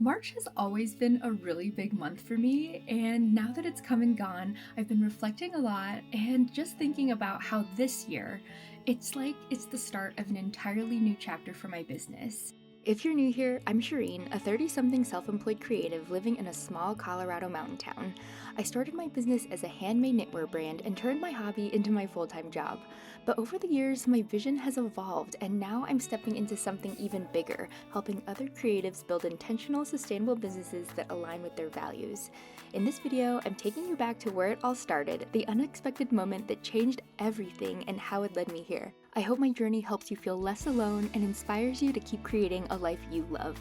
March has always been a really big month for me, and now that it's come and gone, I've been reflecting a lot and just thinking about how this year, it's like it's the start of an entirely new chapter for my business. If you're new here, I'm Shireen, a 30-something self-employed creative living in a small Colorado mountain town. I started my business as a handmade knitwear brand and turned my hobby into my full-time job. But over the years, my vision has evolved, and now I'm stepping into something even bigger, helping other creatives build intentional, sustainable businesses that align with their values. In this video, I'm taking you back to where it all started, the unexpected moment that changed everything and how it led me here. I hope my journey helps you feel less alone and inspires you to keep creating a life you love.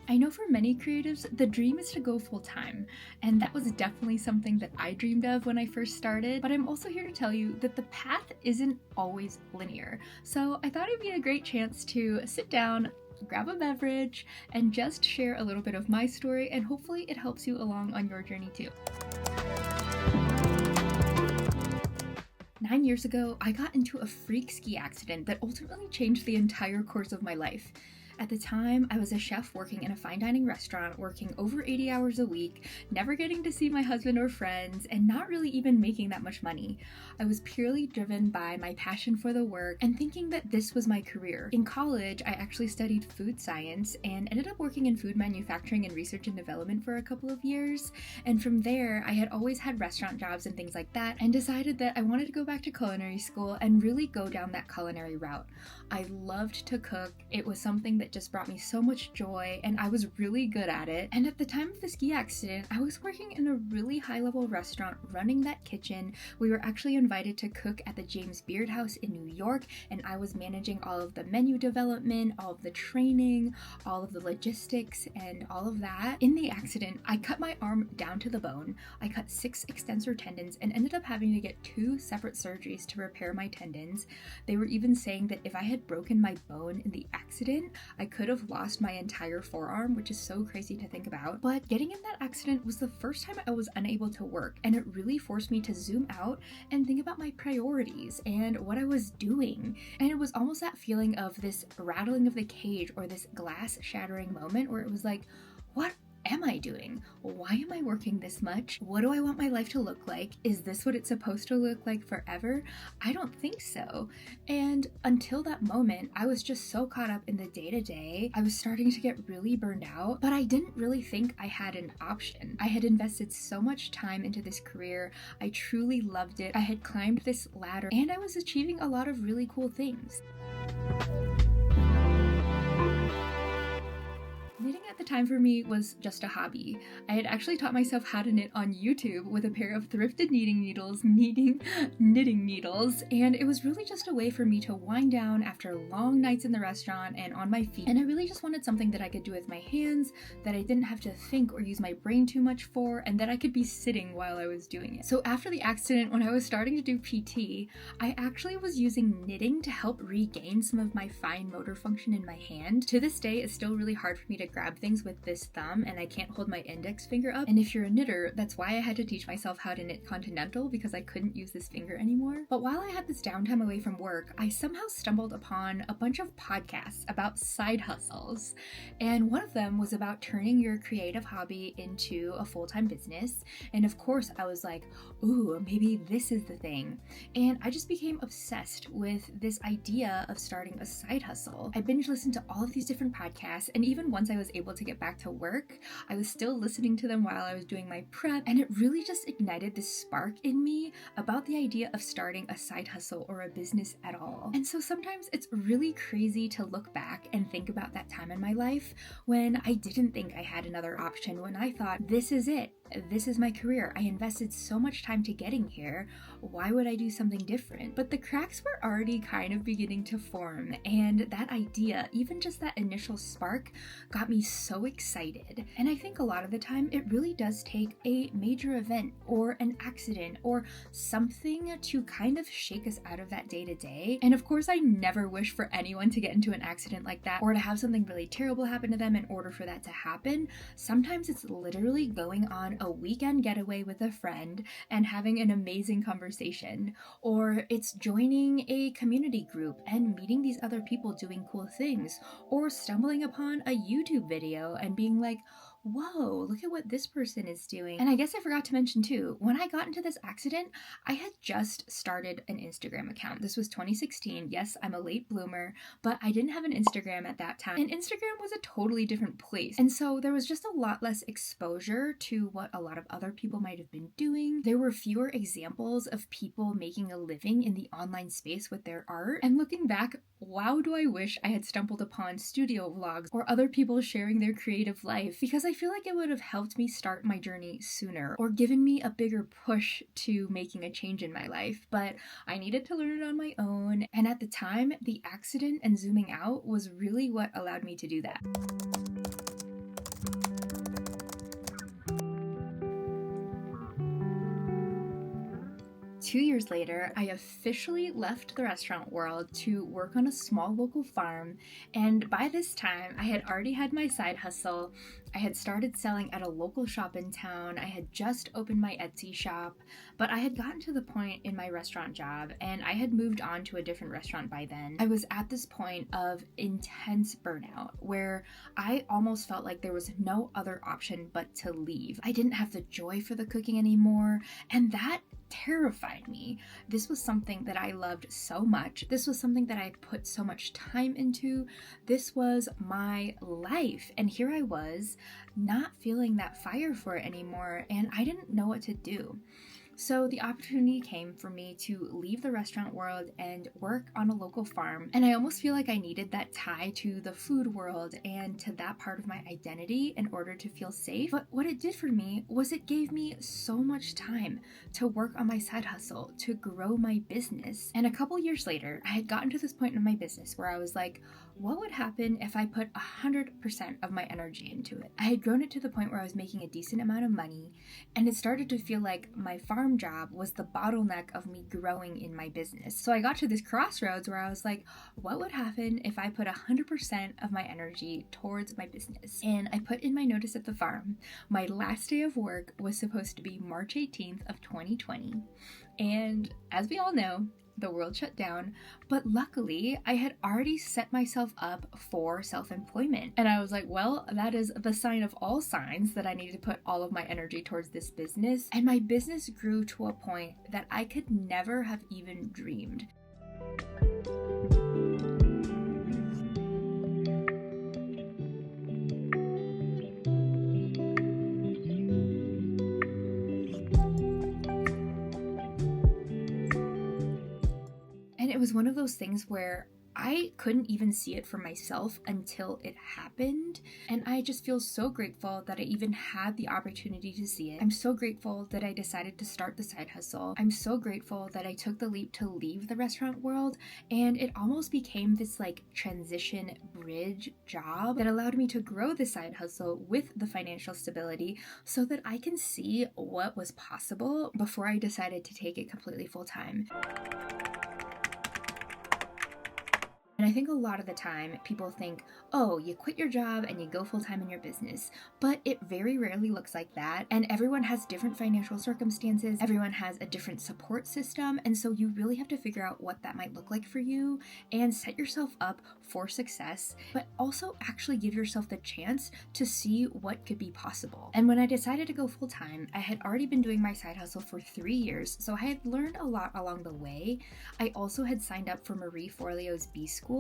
I know for many creatives, the dream is to go full-time, and that was definitely something that I dreamed of when I first started, but I'm also here to tell you that the path isn't always linear. So I thought it'd be a great chance to sit down, grab a beverage, and just share a little bit of my story, and hopefully it helps you along on your journey too. 9 years ago, I got into a freak ski accident that ultimately changed the entire course of my life. At the time, I was a chef working in a fine dining restaurant, working over 80 hours a week, never getting to see my husband or friends, and not really even making that much money. I was purely driven by my passion for the work and thinking that this was my career. In college, I actually studied food science and ended up working in food manufacturing and research and development for a couple of years. And from there, I had always had restaurant jobs and things like that, and decided that I wanted to go back to culinary school and really go down that culinary route. I loved to cook. It was something that just brought me so much joy, and I was really good at it. And at the time of the ski accident, I was working in a really high-level restaurant running that kitchen. We were actually invited to cook at the James Beard House in New York, and I was managing all of the menu development, all of the training, all of the logistics, and all of that. In the accident, I cut my arm down to the bone. I cut 6 extensor tendons and ended up having to get 2 separate surgeries to repair my tendons. They were even saying that if I had broken my bone in the accident, I could have lost my entire forearm, which is so crazy to think about. But getting in that accident was the first time I was unable to work, and it really forced me to zoom out and think about my priorities and what I was doing. And it was almost that feeling of this rattling of the cage or this glass shattering moment where it was like, what am I doing? Why am I working this much? What do I want my life to look like? Is this what it's supposed to look like forever? I don't think so. And until that moment, I was just so caught up in the day-to-day. I was starting to get really burned out, but I didn't really think I had an option. I had invested so much time into this career. I truly loved it. I had climbed this ladder, and I was achieving a lot of really cool things. Knitting at the time for me was just a hobby. I had actually taught myself how to knit on YouTube with a pair of thrifted knitting needles, and it was really just a way for me to wind down after long nights in the restaurant and on my feet. And I really just wanted something that I could do with my hands, that I didn't have to think or use my brain too much for, and that I could be sitting while I was doing it. So after the accident, when I was starting to do PT, I actually was using knitting to help regain some of my fine motor function in my hand. To this day, it's still really hard for me to grab things with this thumb, and I can't hold my index finger up. And if you're a knitter, that's why I had to teach myself how to knit continental, because I couldn't use this finger anymore. But while I had this downtime away from work, I somehow stumbled upon a bunch of podcasts about side hustles. And one of them was about turning your creative hobby into a full-time business. And of course, I was like, ooh, maybe this is the thing. And I just became obsessed with this idea of starting a side hustle. I binge listened to all of these different podcasts, and even once I was able to get back to work, I was still listening to them while I was doing my prep, and it really just ignited this spark in me about the idea of starting a side hustle or a business at all. And so sometimes it's really crazy to look back and think about that time in my life when I didn't think I had another option, when I thought, this is it. This is my career. I invested so much time to getting here. Why would I do something different? But the cracks were already kind of beginning to form, and that idea, even just that initial spark, got me so excited. And I think a lot of the time it really does take a major event or an accident or something to kind of shake us out of that day-to-day. And of course, I never wish for anyone to get into an accident like that or to have something really terrible happen to them in order for that to happen. Sometimes it's literally going on a weekend getaway with a friend and having an amazing conversation, or it's joining a community group and meeting these other people doing cool things, or stumbling upon a YouTube video and being like, whoa, look at what this person is doing. And I guess I forgot to mention too, when I got into this accident, I had just started an Instagram account. This was 2016. Yes, I'm a late bloomer, but I didn't have an Instagram at that time. And Instagram was a totally different place. And so there was just a lot less exposure to what a lot of other people might have been doing. There were fewer examples of people making a living in the online space with their art. And looking back, wow, do I wish I had stumbled upon studio vlogs or other people sharing their creative life, because I feel like it would have helped me start my journey sooner or given me a bigger push to making a change in my life. But I needed to learn it on my own, and at the time, the accident and zooming out was really what allowed me to do that. 2 years later, I officially left the restaurant world to work on a small local farm, and by this time, I had already had my side hustle. I had started selling at a local shop in town. I had just opened my Etsy shop, but I had gotten to the point in my restaurant job, and I had moved on to a different restaurant by then. I was at this point of intense burnout, where I almost felt like there was no other option but to leave. I didn't have the joy for the cooking anymore, and that terrified me. This was something that I loved so much. This was something that I had put so much time into. This was my life. And here I was, not feeling that fire for it anymore, and I didn't know what to do. So the opportunity came for me to leave the restaurant world and work on a local farm. And I almost feel like I needed that tie to the food world and to that part of my identity in order to feel safe. But what it did for me was it gave me so much time to work on my side hustle, to grow my business. And a couple years later, I had gotten to this point in my business where I was like, what would happen if I put 100% of my energy into it? I had grown it to the point where I was making a decent amount of money, and it started to feel like my farm job was the bottleneck of me growing in my business. So I got to this crossroads where I was like, what would happen if I put 100% of my energy towards my business? And I put in my notice at the farm. My last day of work was supposed to be March 18th of 2020. And as we all know, the world shut down, but luckily I had already set myself up for self-employment. And I was like, well, that is the sign of all signs that I need to put all of my energy towards this business. And my business grew to a point that I could never have even dreamed. It was one of those things where I couldn't even see it for myself until it happened, and I just feel so grateful that I even had the opportunity to see it. I'm so grateful that I decided to start the side hustle. I'm so grateful that I took the leap to leave the restaurant world, and it almost became this like transition bridge job that allowed me to grow the side hustle with the financial stability so that I can see what was possible before I decided to take it completely full time. And I think a lot of the time people think, oh, you quit your job and you go full-time in your business. But it very rarely looks like that. And everyone has different financial circumstances. Everyone has a different support system. And so you really have to figure out what that might look like for you and set yourself up for success, but also actually give yourself the chance to see what could be possible. And when I decided to go full-time, I had already been doing my side hustle for 3 years. So I had learned a lot along the way. I also had signed up for Marie Forleo's B School.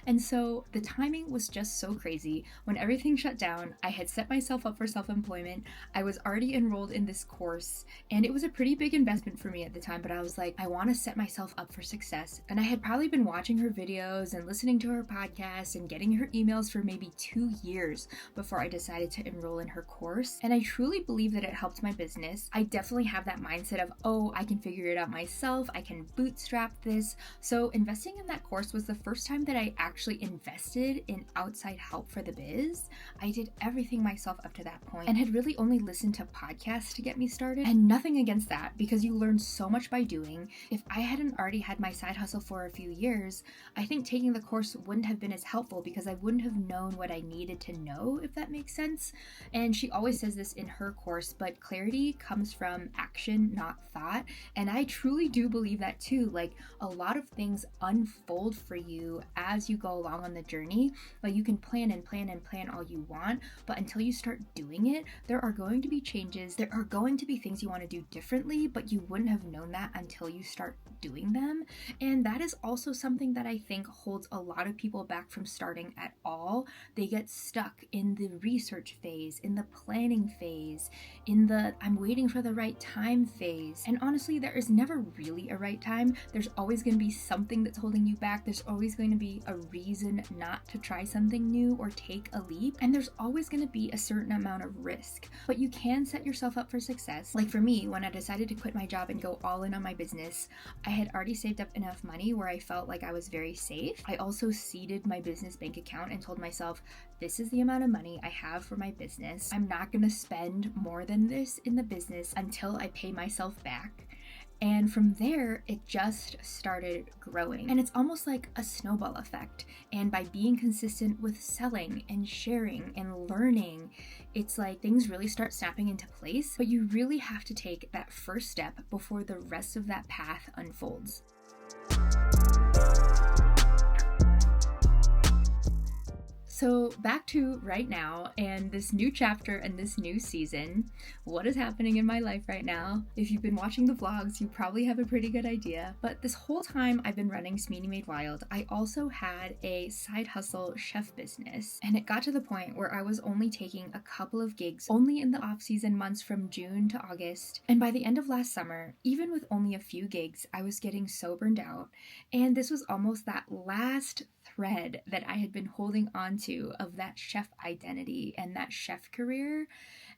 And so the timing was just so crazy. When everything shut down, I had set myself up for self-employment. I was already enrolled in this course, and it was a pretty big investment for me at the time, but I was like, I want to set myself up for success. And I had probably been watching her videos and listening to her podcast and getting her emails for maybe 2 years before I decided to enroll in her course. And I truly believe that it helped my business. I definitely have that mindset of, oh, I can figure it out myself. I can bootstrap this. So investing in that course was the first time time that I actually invested in outside help for the biz, I did everything myself up to that point and had really only listened to podcasts to get me started. And nothing against that, because you learn so much by doing. If I hadn't already had my side hustle for a few years, I think taking the course wouldn't have been as helpful because I wouldn't have known what I needed to know, if that makes sense. And she always says this in her course, but clarity comes from action, not thought. And I truly do believe that too. Like, a lot of things unfold for you as you go along on the journey. Like, you can plan and plan and plan all you want, but until you start doing it, there are going to be changes. There are going to be things you want to do differently, but you wouldn't have known that until you start doing them. And that is also something that I think holds a lot of people back from starting at all. They get stuck in the research phase, in the planning phase, in the I'm waiting for the right time phase. And honestly, there is never really a right time. There's always going to be something that's holding you back. There's always going to be a reason not to try something new or take a leap. And there's always going to be a certain amount of risk, but you can set yourself up for success. Like for me, when I decided to quit my job and go all in on my business, I had already saved up enough money where I felt like I was very safe. I also seeded my business bank account and told myself, this is the amount of money I have for my business. I'm not going to spend more than this in the business until I pay myself back. And from there, it just started growing. And it's almost like a snowball effect. And by being consistent with selling and sharing and learning, it's like things really start snapping into place. But you really have to take that first step before the rest of that path unfolds. So back to right now and this new chapter and this new season. What is happening in my life right now? If you've been watching the vlogs, you probably have a pretty good idea. But this whole time I've been running Smee Made Wild, I also had a side hustle chef business. And it got to the point where I was only taking a couple of gigs, only in the off-season months from June to August. And by the end of last summer, even with only a few gigs, I was getting so burned out. And this was almost that last thread that I had been holding on to of that chef identity and that chef career.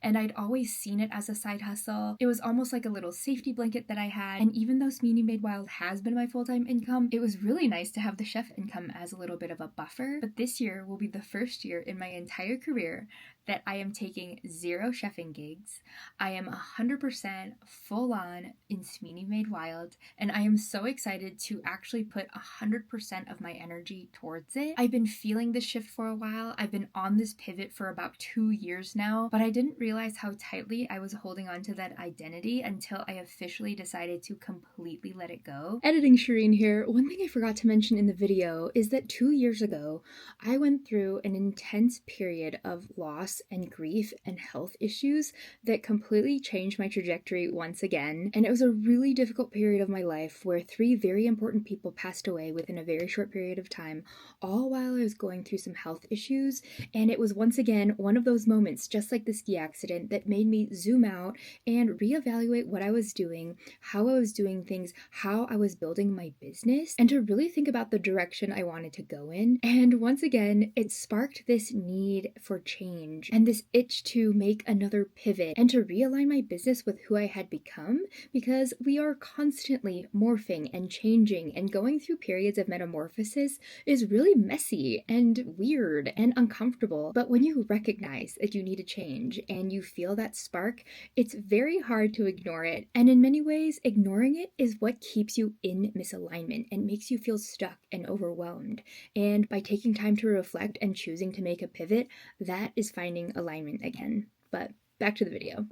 And I'd always seen it as a side hustle. It was almost like a little safety blanket that I had. And even though Smee Made Wild has been my full-time income, it was really nice to have the chef income as a little bit of a buffer. But this year will be the first year in my entire career that I am taking 0 chefing gigs. I am 100% full on in Smee Made Wild, and I am so excited to actually put 100% of my energy towards it. I've been feeling this shift for a while. I've been on this pivot for about 2 years now, but I didn't realize how tightly I was holding on to that identity until I officially decided to completely let it go. Editing Shireen here. One thing I forgot to mention in the video is that 2 years ago, I went through an intense period of loss and grief and health issues that completely changed my trajectory once again. And it was a really difficult period of my life where 3 very important people passed away within a very short period of time, all while I was going through some health issues. And it was once again one of those moments, just like the ski accident, that made me zoom out and reevaluate what I was doing, how I was doing things, how I was building my business, and to really think about the direction I wanted to go in. And once again, it sparked this need for change and this itch to make another pivot and to realign my business with who I had become, because we are constantly morphing and changing, and going through periods of metamorphosis is really messy and weird and uncomfortable. But when you recognize that you need to change and you feel that spark, it's very hard to ignore it. And in many ways, ignoring it is what keeps you in misalignment and makes you feel stuck and overwhelmed. And by taking time to reflect and choosing to make a pivot, that is finding alignment again. But back to the video.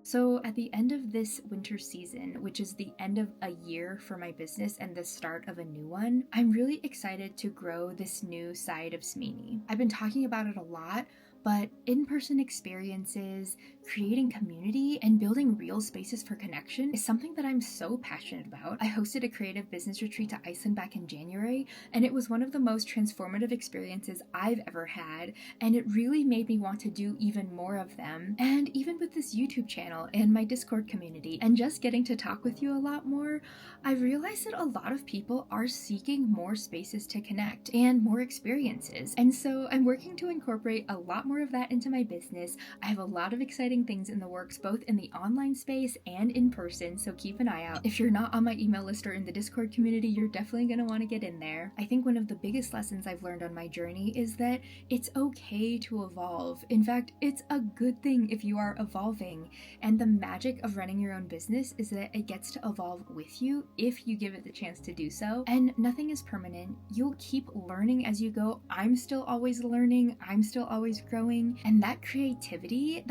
So at the end of this winter season, which is the end of a year for my business and the start of a new one, I'm really excited to grow this new side of Smee. I've been talking about it a lot, but in-person experiences, creating community, and building real spaces for connection is something that I'm so passionate about. I hosted a creative business retreat to Iceland back in January, and it was one of the most transformative experiences I've ever had, and it really made me want to do even more of them. And even with this YouTube channel and my Discord community, and just getting to talk with you a lot more, I realized that a lot of people are seeking more spaces to connect and more experiences. And so I'm working to incorporate a lot more more of that into my business. I have a lot of exciting things in the works, both in the online space and in person, so keep an eye out. If you're not on my email list or in the Discord community, you're definitely going to want to get in there. I think one of the biggest lessons I've learned on my journey is that it's okay to evolve. In fact, it's a good thing if you are evolving. And the magic of running your own business is that it gets to evolve with you if you give it the chance to do so. And nothing is permanent. You'll keep learning as you go. I'm still always learning. I'm still always growing. And that creativity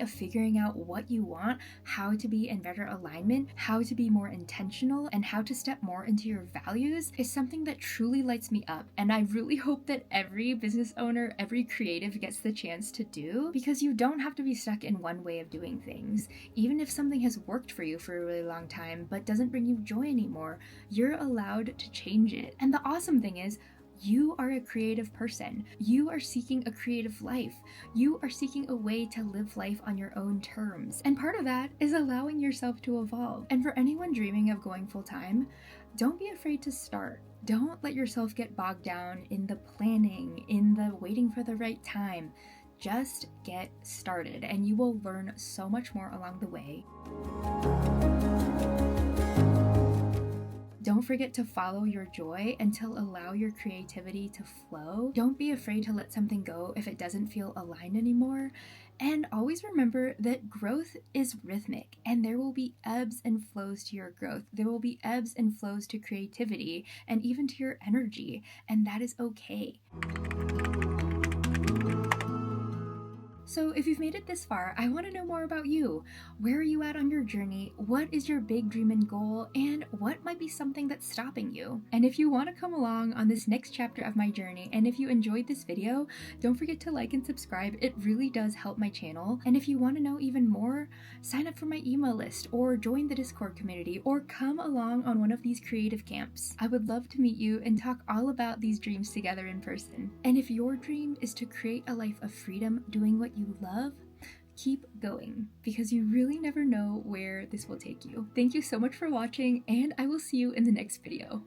of figuring out what you want, how to be in better alignment, how to be more intentional, and how to step more into your values is something that truly lights me up. And I really hope that every business owner, every creative gets the chance to do, because you don't have to be stuck in one way of doing things. Even if something has worked for you for a really long time but doesn't bring you joy anymore, you're allowed to change it. And the awesome thing is, you are a creative person. You are seeking a creative life. You are seeking a way to live life on your own terms. And part of that is allowing yourself to evolve. And for anyone dreaming of going full-time, don't be afraid to start. Don't let yourself get bogged down in the planning, in the waiting for the right time. Just get started, and you will learn so much more along the way. Don't forget to follow your joy and to allow your creativity to flow. Don't be afraid to let something go if it doesn't feel aligned anymore. And always remember that growth is rhythmic, and there will be ebbs and flows to your growth. There will be ebbs and flows to creativity and even to your energy, and that is okay. So if you've made it this far, I want to know more about you. Where are you at on your journey? What is your big dream and goal? And what might be something that's stopping you? And if you want to come along on this next chapter of my journey, and if you enjoyed this video, don't forget to like and subscribe. It really does help my channel. And if you want to know even more, sign up for my email list, or join the Discord community, or come along on one of these creative camps. I would love to meet you and talk all about these dreams together in person. And if your dream is to create a life of freedom doing what you love, keep going, because you really never know where this will take you. Thank you so much for watching, and I will see you in the next video.